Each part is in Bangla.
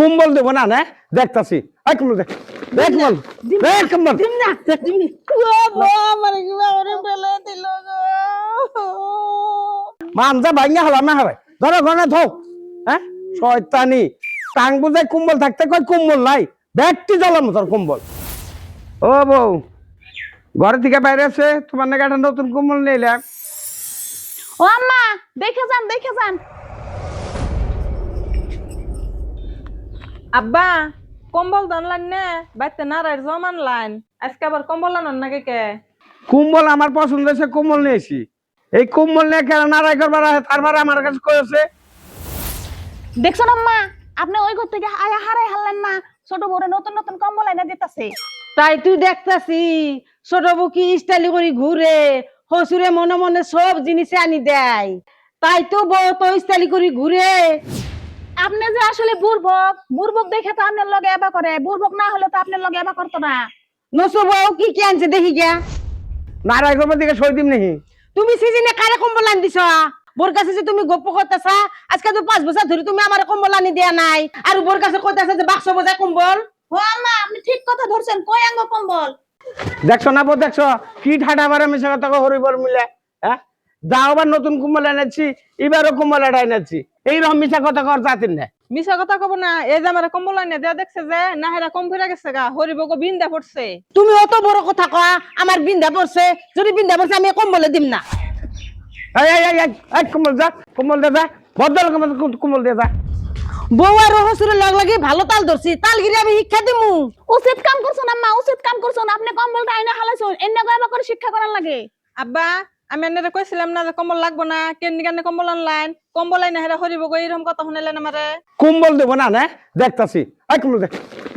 কুম্বল দেবো না না দেখতাছি এই কুম্বল দেখ দেখ কুম্বল দেখ কুম্বল দিম না দিম ও আমার কি বাবারে ফেলে দিল গো মানজা ভাঙা হলাম না হবে ধরো ঘরে ধো হ্যাঁ শয়তানি টাং বুঝাই কুম্বল থাকতে কই কুম্বল নাই ব্যাগটি জ্বালাম তোর কুম্বল ও বউ ঘরে থেকে বাইরে আছে তোমার নাকি একটা নতুন কুম্বল নিলাম ও আম্মা দেখে যান আব্বা কম্বল দনলান নে বাইতে নারার জমান লাইন আজকে আবার কম্বল আনন নাকি কে কুম্বল আমার পছন্দ হয়েছে কুম্বল নিয়েছি এই কুম্বল নিয়ে কেন নারাই করবার তারপর আমার কাছে কয়েছে দেখছেন আম্মা আপনি ওই ঘর থেকে আয়া হারাই হারলেন না ছোট বড় নতুন নতুন কম্বল এনে দিতেছে তাই তুই দেখতাছি ছোট বুকি স্টাইলি করে ঘুরে হসুরে মনে মনে সব জিনিস আনি দেয় তাই তো বউ তো স্টাইলি করে ঘুরে আপনি যে আসলে বুর্বক দেখে তো আপনার লগে এবা করে বুর্বক না হলে তো আপনার লগে এবা করতো না নসো বউ কি কি আনছে দেখি গিয়া নারাই করবার দিকে সই দিম নাকি তুমি সিজনে কারে কম্বল আনি দিছ বোর কাছে যে তুমি গপ্প করতেছা আজকে তো 5 বছর ধরে তুমি আমার কম্বল আনি দেয়া নাই আর বোর কাছে কইতাছে যে বাক্স বোঝায় কম্বল ও আম্মা আপনি ঠিক কথা ধরছেন কই আঙ্গ কম্বল দেখছো না বউ দেখছো কি ঠাডা বারে মিশা কথা হরিবর মিলে হ্যাঁ যাও আবার নতুন কুম্বল এনেছি এবারও কুম্বল এনেছি এইরকম মিশা কথা কর জাতির না মিছা কথা কব না এই যে আমার কম্বল আইনে দেয়া দেখছে যে না হেরা কম ফিরে গেছে গা হরিবগ বিন্দা পড়ছে তুমি অত বড় কথা কয়া আমার বিন্দা পড়ছে যদি বিন্দা পড়ছে আমি কম্বলে দিম না এই কুম্বল যা কুম্বল দে যা বদল কুম্বল দে যা বউ আর হসুরের লগ লাগি ভালো তাল ধরছি তাল গিরে আমি শিক্ষা দিমু উচিত কাম করছেন আম্মা উচিত কাম করছেন আপনি কম্বলটা আইনা হালাইছেন এন্না কইবা করে শিক্ষা করার লাগে আব্বা আমি এনে কইছিলাম না যে কম্বল লাগবো না কেন নিকানে কম্বল আনলাইন কম্বল আইনে হেরা হরিবগ এরকম কথা শুনাইলেন আমারে কুম্বল দেবো না না দেখতাছি এই কুম্বল দেখ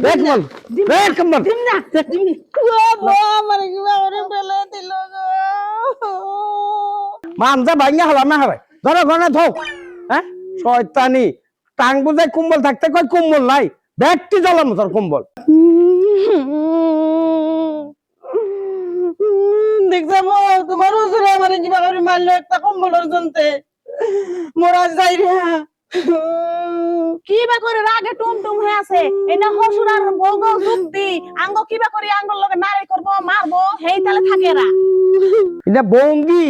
দেখ কুম্বল দেখ কুম্বল দিম না ও আমার কি বাবারে ফেলে দিল গো মানজা ভাঙা হলাম না হবে ধরো ঘরে ধো হ্যাঁ শয়তানি টাং বুঝাই কুম্বল থাকতে কই কুম্বল নাই ব্যাগটি জ্বালাম তোর কুম্বল দেখছো তোমার হসুরে আমার কিবা করে মারলো একটা কম্বলের জন্যে মোরা যাই রে কিবা করে রাগে টুমটুম হয়ে আছে এনা হসুর আর বউগ যুক্তি আঙ্গ কিবা করে আঙ্গর লগে নারী করবো মারবো হেই তালে থাকে রা এটা বঙ্গি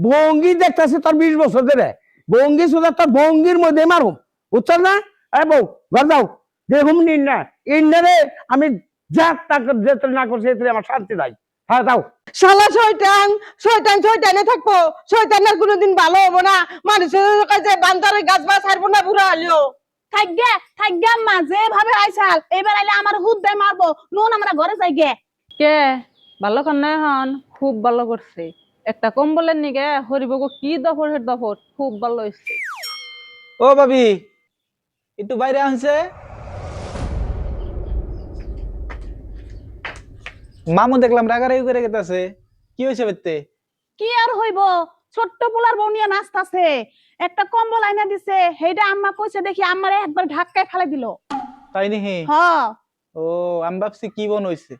বঙ্গি দেখতেছে তোর 20 বছর ধরে বঙ্গি শুধু তোর বঙ্গির মধ্যে মারুম বুঝছো না এই বউ ঘর যাও দেখুম নিন না ইন্নারে আমি যা তাকে যেতে না করছি এতে আমার শান্তি নাই হ্যাঁ যাও শালা শয়তানে থাকবো শয়তানের কোনোদিন ভালো হবো না মানুষের কাছে বান্দারে গাছ বাছ হারবো না বুড়া হলিও থাকগে আম্মা যেভাবে আইসাল এবার আইলে আমার হুদ দেয় মারবো নুন আমরা ঘরে যাই গে কে ভালো কান্না হন খুব ভালো করছে একটা কম্বলের নিগে হরিবগ কি দফর খুব ভালো হইছে ও ভাবি একটু বাইরে আনছে মামু দেখলাম রাগারাগি করে গেছে কি হয়েছে বেতে কি আর হইব ছোট্ট পোলার বউ নিয়ে নাচতাছে একটা কম্বল আইনা দিছে হেইটা আম্মা কইছে দেখি আমারে একবার ধাক্কায় ফেলে দিল তাই নাকি হ্যাঁ ও আমি ভাবছি কি বোন হয়েছে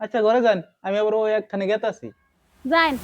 আচ্ছা ঘরে যান আমি আবার ওই একখানে গেতাছি যাইন